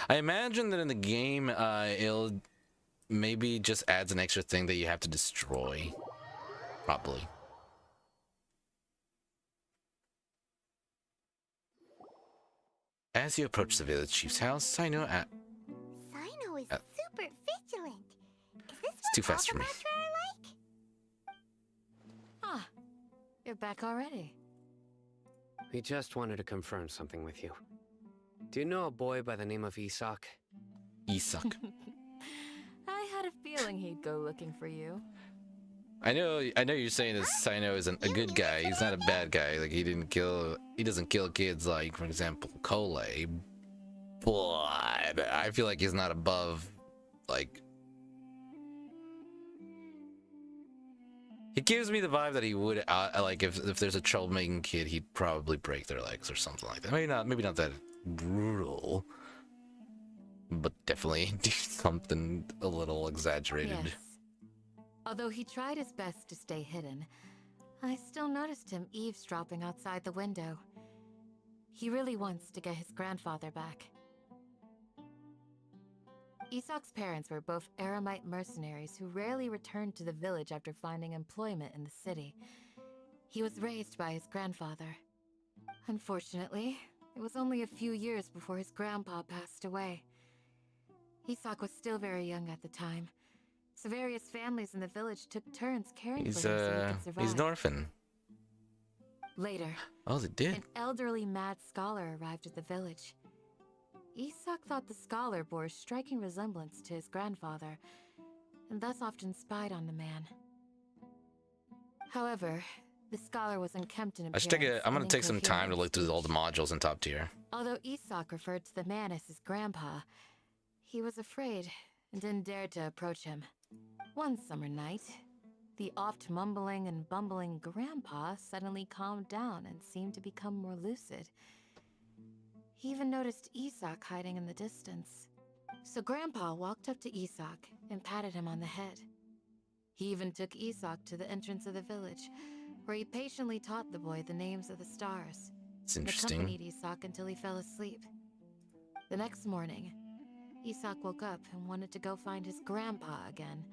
I imagine that in the game, it'll maybe just adds an extra thing that you have to destroy. Probably. As you approach the village chief's house, Sino Sino is super vigilant. Is this it's too fast for me. Matra are like? Ah, you're back already. We just wanted to confirm something with you. Do you know a boy by the name of Isak? Isak. I had a feeling he'd go looking for you. I know you're saying that Sino isn't a good guy. He's not a bad guy. Like he doesn't kill kids like, for example, Cole. But I feel like he's not above, like, he gives me the vibe that he would, like, if there's a troublemaking kid, he'd probably break their legs or something like that. Maybe not that brutal, but definitely do something a little exaggerated. Yes. Although he tried his best to stay hidden, I still noticed him eavesdropping outside the window. He really wants to get his grandfather back. Isak's parents were both Eremite mercenaries who rarely returned to the village after finding employment in the city. He was raised by his grandfather. Unfortunately, it was only a few years before his grandpa passed away. Isak was still very young at the time, so various families in the village took turns caring for him so he could survive. He's an orphan. Later, Oh, they did. an elderly mad scholar arrived at the village. Isak thought the scholar bore a striking resemblance to his grandfather, and thus often spied on the man. However, the scholar was unkempt in I appearance. should take a. I'm gonna and take some time to incoherent look through all the modules in top tier. Although Isak referred to the man as his grandpa, he was afraid and didn't dare to approach him. One summer night, the oft mumbling and bumbling grandpa suddenly calmed down and seemed to become more lucid. He even noticed Isak hiding in the distance. So Grandpa walked up to Isak and patted him on the head. He even took Isak to the entrance of the village, where he patiently taught the boy the names of the stars. It's And interesting. accompanied Isak until he fell asleep. The next morning, Isak woke up and wanted to go find his grandpa again,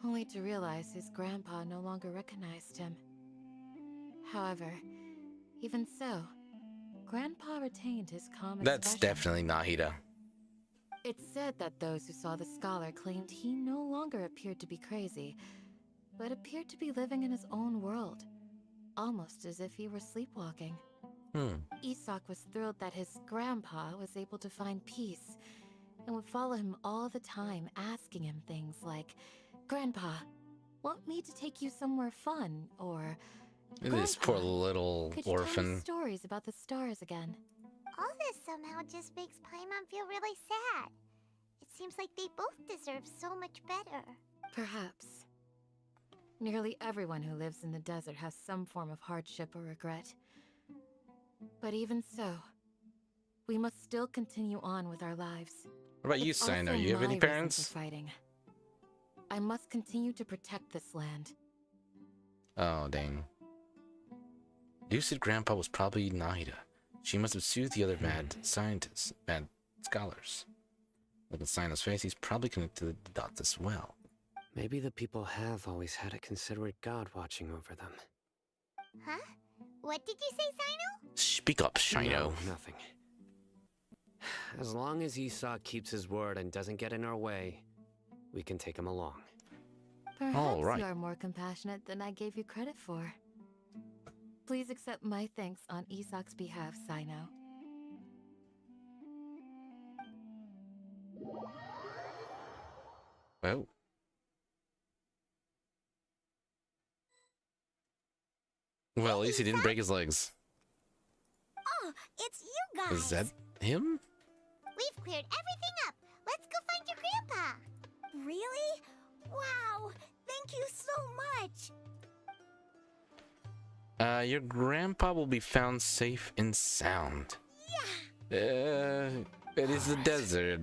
only to realize his grandpa no longer recognized him. However, even so, Grandpa retained his calm That's expression. definitely Nahida. It's said that those who saw the scholar claimed he no longer appeared to be crazy, but appeared to be living in his own world, almost as if he were sleepwalking. Isak was thrilled that his grandpa was able to find peace and would follow him all the time, asking him things like, "Grandpa, want me to take you somewhere fun?" Or, This "Grandpa, poor little could you tell me orphan. stories about the stars again?" All this somehow just makes Paimon feel really sad. It seems like they both deserve so much better. Perhaps. Nearly everyone who lives in the desert has some form of hardship or regret. But even so, we must still continue on with our lives. What about you, It's Sino? also You have my any reason for parents? fighting. I must continue to protect this land. Oh, dang. Lucid Grandpa was probably Nahida. She must have soothed the other mad scientists, mad scholars. Look at Sino's face, he's probably connected the dots as well. Maybe the people have always had a considerate god watching over them. Huh? What did you say, Sino? Speak up, Shino. No, nothing. As long as Isak keeps his word and doesn't get in our way, we can take him along. Perhaps All right. you are more compassionate than I gave you credit for. Please accept my thanks on Isak's behalf, Sino. Well. Well, at least he didn't break his legs. Oh, it's you guys. Is that him? We've cleared everything up. Let's go find your grandpa. Really? Wow, thank you so much. Your grandpa will be found safe and sound. Yeah. It is the desert.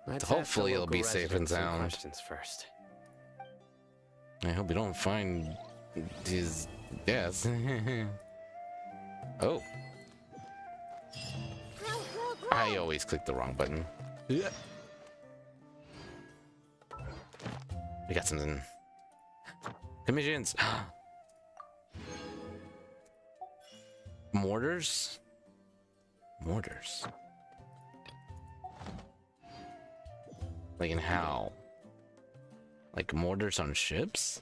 Let's ask Hopefully the it'll be local safe and residents some sound. questions first. I hope we don't find his death. Oh. I always click the wrong button. We got something. Commissions. Mortars? Mortars. Like in how? Like mortars on ships?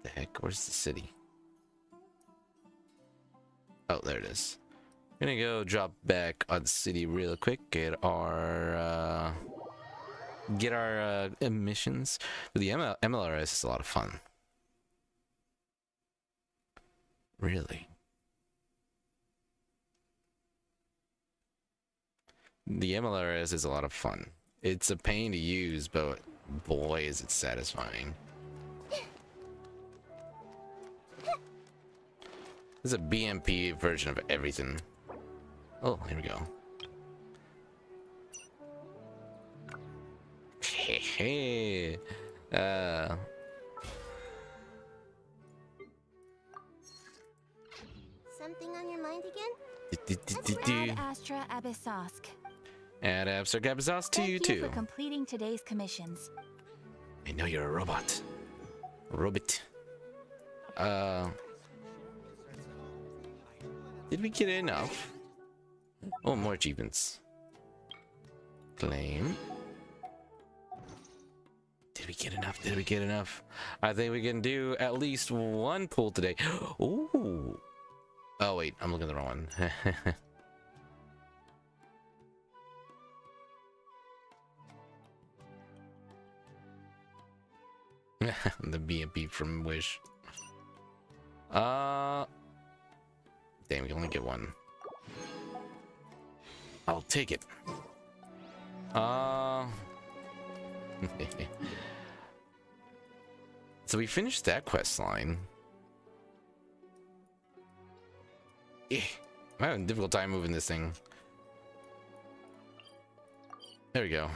The heck? Where's the city? Oh, there it is. Gonna go drop back on the city real quick. Get our emissions. The MLRS is a lot of fun. Really. The MLRS is a lot of fun. It's a pain to use, but boy, is it satisfying. This is a BMP version of everything. Oh, here we go. Hey, hey. Something on your mind again? Ad Astra Abyssosk. Abster Gabazos to you too. for completing today's commissions. I know you're a robot. Robot. Did we get enough? Oh, more achievements. Claim. Did we get enough? Did we get enough? I think we can do at least one pull today. Ooh. Oh, wait. I'm looking at the wrong one. The B&B from Wish. Damn, we can only get one. I'll take it. So we finished that quest line. I'm having a difficult time moving this thing. There we go.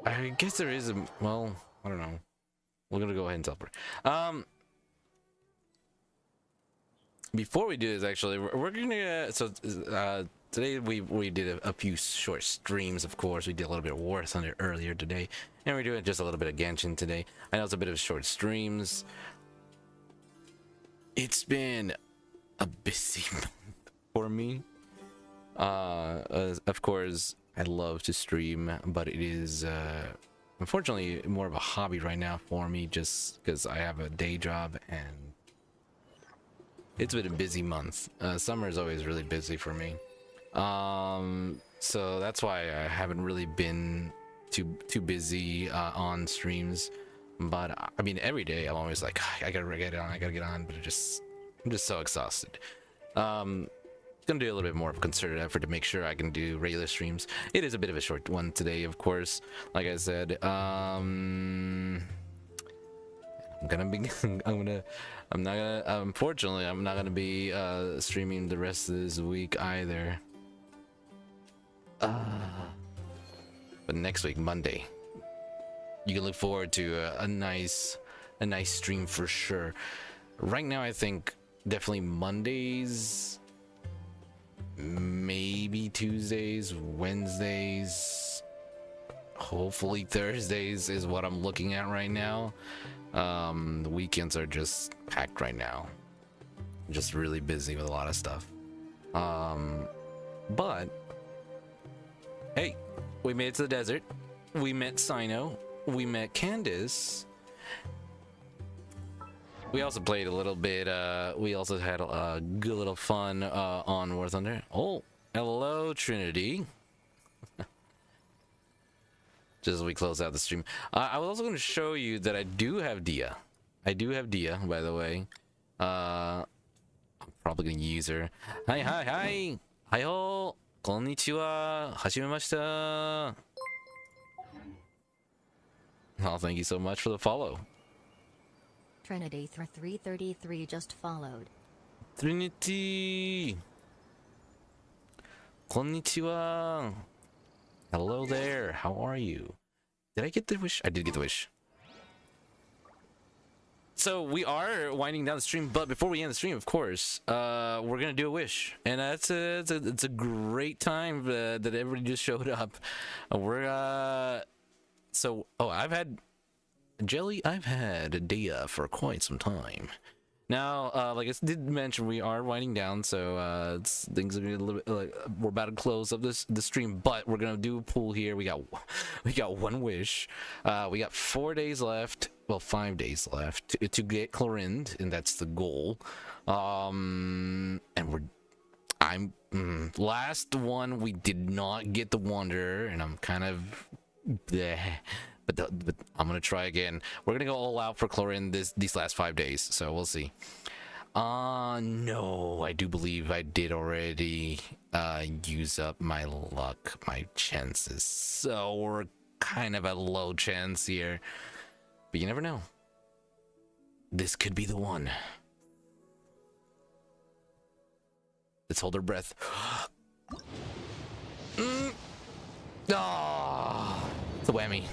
I guess there is a, well, I don't know. We're gonna go ahead and teleport. Before we do this, actually, we're gonna today we did a few short streams. Of course, we did a little bit of War Thunder earlier today, and we're doing just a little bit of Genshin today. I know it's a bit of short streams. It's been a busy month for me. Of course, I love to stream, but it is unfortunately more of a hobby right now for me, just because I have a day job and it's been a busy month. Summer is always really busy for me. So that's why I haven't really been too busy on streams. But I mean, every day I'm always like, I gotta get on, but I'm just so exhausted. Gonna do a little bit more of a concerted effort to make sure I can do regular streams. It is a bit of a short one today, of course. Like I said, unfortunately, I'm not gonna be streaming the rest of this week either. But next week, Monday, you can look forward to a nice stream for sure. Right now, I think definitely Mondays, maybe Tuesdays, Wednesdays, hopefully Thursdays is what I'm looking at right now. The weekends are just packed right now. I'm just really busy with a lot of stuff. But hey, we made it to the desert. We met Sino. We met Candace. We also played a little bit. We also had a good little fun on War Thunder. Oh, hello, Trinity. Just as we close out the stream, I was also going to show you that I do have Dia. I do have Dia, by the way. I'm probably going to use her. Hi. Hiyo. Konnichiwa. Hajimemashita. Oh, thank you so much for the follow. Trinity 333 just followed. Trinity. Konnichiwa. Hello there. How are you? Did I get the wish? I did get the wish. So we are winding down the stream, but before we end the stream, of course, we're gonna do a wish, and it's a great time that everybody just showed up. I've had Jelly. I've had Dia for quite some time. Now, like I did mention, we are winding down, so things are gonna be a little bit like we're about to close up the stream, but we're gonna do a pool here. We got one wish. We got 4 days left. Well, 5 days left to get Chlorind, and that's the goal. And last one we did not get the Wanderer, and I'm kind of bleh. But I'm gonna try again. We're gonna go all out for Chlorind these last 5 days, so we'll see. No, I do believe I did already use up my luck, my chances. So we're kind of a low chance here, but you never know. This could be the one. Let's hold our breath. It's a whammy.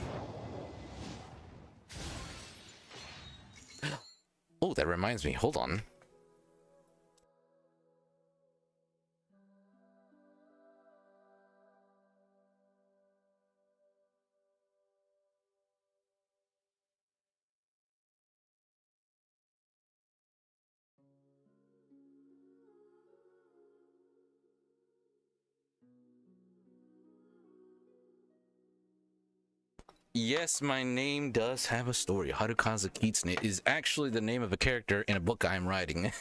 Oh, that reminds me. Hold on. Yes, my name does have a story. Harukazekitsune is actually the name of a character in a book I'm writing.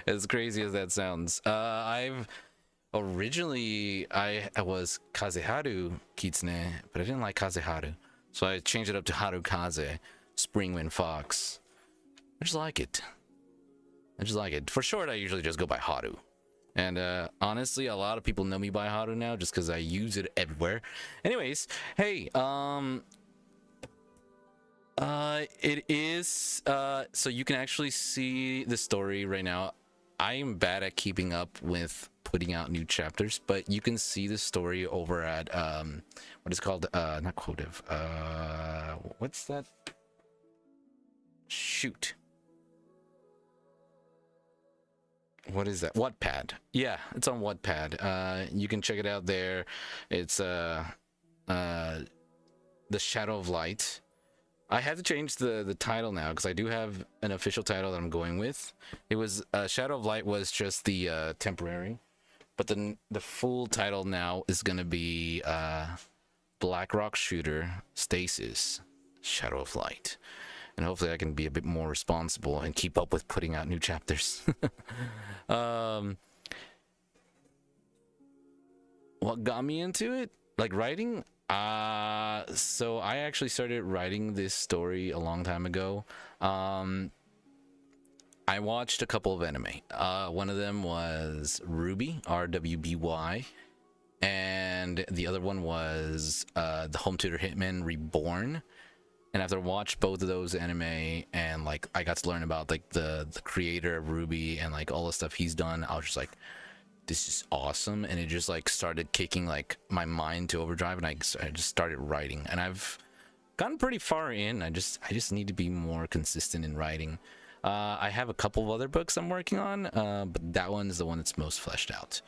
As crazy as that sounds. I was Kazeharu Kitsune, but I didn't like Kazeharu, so I changed it up to Harukaze. Springwind Fox. I just like it. I just like it. For short, I usually just go by Haru. And honestly, a lot of people know me by Haru now just because I use it everywhere. Anyways, hey, it is, so you can actually see the story right now. I am bad at keeping up with putting out new chapters, but you can see the story over at, what is it called? Not Quotive. What's that? Shoot. What is that? Wattpad. Yeah, it's on Wattpad. You can check it out there. It's The Shadow of Light. I had to change the title now because I do have an official title that I'm going with. It was Shadow of Light was just the temporary, but then the full title now is gonna be Blackrock Shooter Stasis Shadow of Light. And hopefully I can be a bit more responsible and keep up with putting out new chapters. What got me into it? Like writing? So I actually started writing this story a long time ago. I watched a couple of anime. One of them was Ruby, RWBY. And the other one was The Home Tutor Hitman Reborn. And after I watched both of those anime and like I got to learn about like the creator of Ruby and like all the stuff he's done, I was just like, this is awesome. And it just like started kicking like my mind to overdrive, and I just started writing, and I've gotten pretty far in. I just need to be more consistent in writing. I have a couple of other books I'm working on, but that one is the one that's most fleshed out,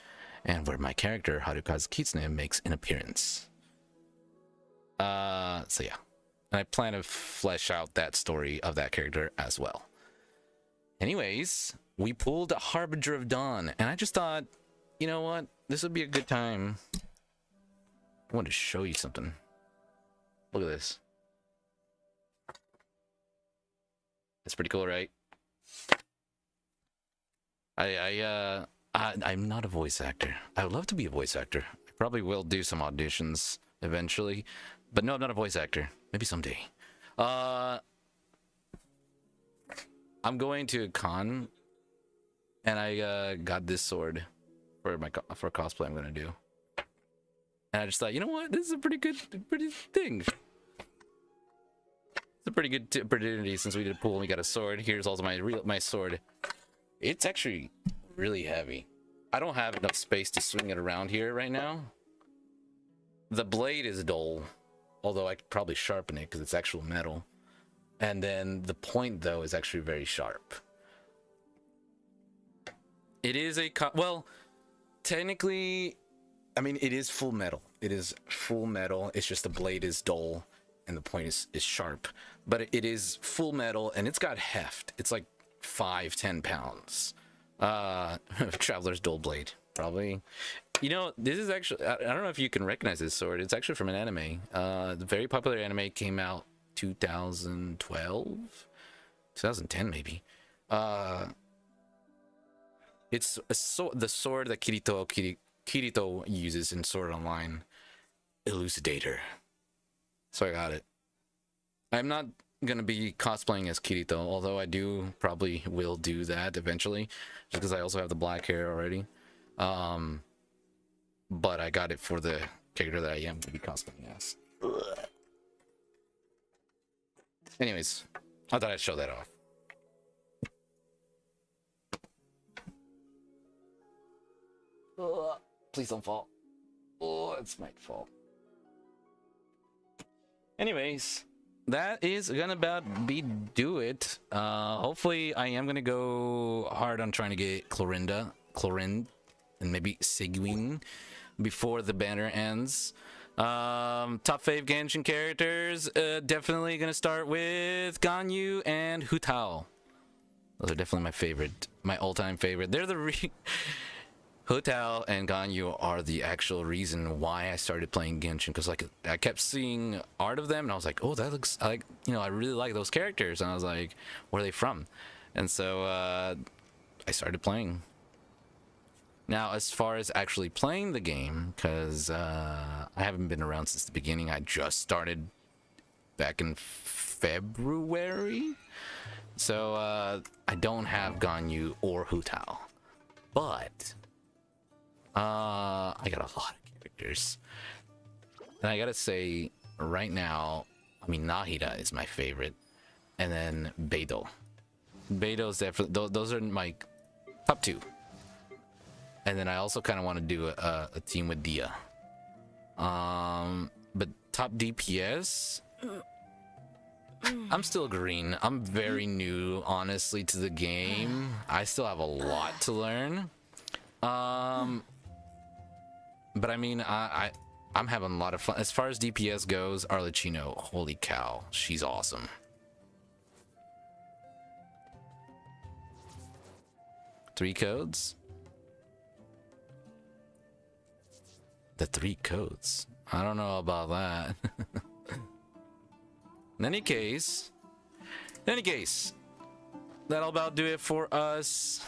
and where my character Harukazekitsune makes an appearance. So yeah. And I plan to flesh out that story of that character as well. Anyways, we pulled a Harbinger of Dawn, and I just thought, you know what? This would be a good time. I wanted to show you something. Look at this. It's pretty cool, right? I'm not a voice actor. I would love to be a voice actor. I probably will do some auditions eventually. But no, I'm not a voice actor. Maybe someday. I'm going to a con, and I got this sword for for cosplay I'm gonna do. And I just thought, you know what? This is a pretty thing. It's a pretty good opportunity since we did a pool and we got a sword. Here's also my sword. It's actually really heavy. I don't have enough space to swing it around here right now. The blade is dull. Although I could probably sharpen it because it's actual metal. And then the point, though, is actually very sharp. It is well, technically, I mean, it is full metal. It is full metal. It's just the blade is dull and the point is sharp. But it is full metal and it's got heft. It's like 5-10 pounds. Traveler's dull blade, probably. You know, this is actually, I don't know if you can recognize this sword. It's actually from an anime. The very popular anime came out 2012? 2010 maybe. It's the sword that Kirito uses in Sword Online. Elucidator. So I got it. I'm not gonna be cosplaying as Kirito, although I probably will do that eventually. Just because I also have the black hair already. But I got it for the character that I am going to be cosplaying as. Anyways, I thought I'd show that off. Please don't fall. Oh, it's my fault. Anyways, that is gonna do it. Hopefully I am gonna go hard on trying to get Clorinda, and maybe Seguin before the banner ends. Top 5 Genshin characters, definitely gonna start with Ganyu and Hu Tao. Those are definitely my favorite, my all-time favorite. They're the Hu Tao and Ganyu are the actual reason why I started playing Genshin, because like I kept seeing art of them and I was like, oh, that looks like, you know, I really like those characters, and I was like, where are they from? And so I started playing. Now, as far as actually playing the game, because I haven't been around since the beginning, I just started back in February. So I don't have Ganyu or Hu Tao, but I got a lot of characters, and I gotta say right now, I mean Nahida is my favorite, and then Beidou. Beidou's definitely those are my top two, and then I also kind of want to do a team with Dia. But top DPS, I'm still green. I'm very new, honestly, to the game. I still have a lot to learn. But I mean, I'm having a lot of fun. As far as DPS goes, Arlecchino, holy cow, she's awesome. Three codes? The three codes. I don't know about that. In any case, that'll about do it for us.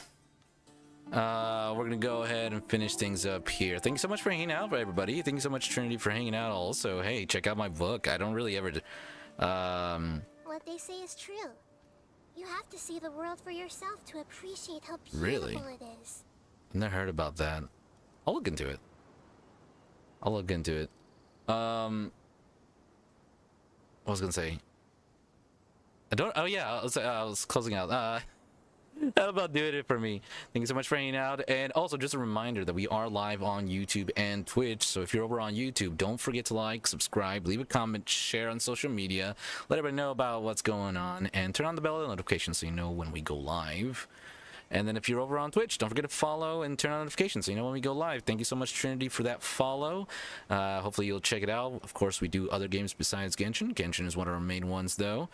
We're gonna go ahead and finish things up here. Thank you so much for hanging out, everybody. Thank you so much, Trinity, for hanging out. Also, hey, check out my book. I don't really ever What they say is true. You have to see the world for yourself to appreciate how beautiful Really? it is. I've never heard about that. I'll look into it. What was I gonna say? Oh yeah, I was closing out. That'll about do it for me. Thank you so much for hanging out. And also just a reminder that we are live on YouTube and Twitch. So if you're over on YouTube, don't forget to like, subscribe, leave a comment, share on social media, let everybody know about what's going on, and turn on the bell notification so you know when we go live. And then if you're over on Twitch, don't forget to follow and turn on notifications so you know when we go live. Thank you so much, Trinity, for that follow. Hopefully you'll check it out. Of course, we do other games besides Genshin. Genshin is one of our main ones, though.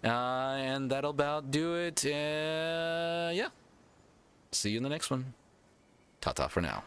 And that'll about do it. Yeah. See you in the next one. Ta-ta for now.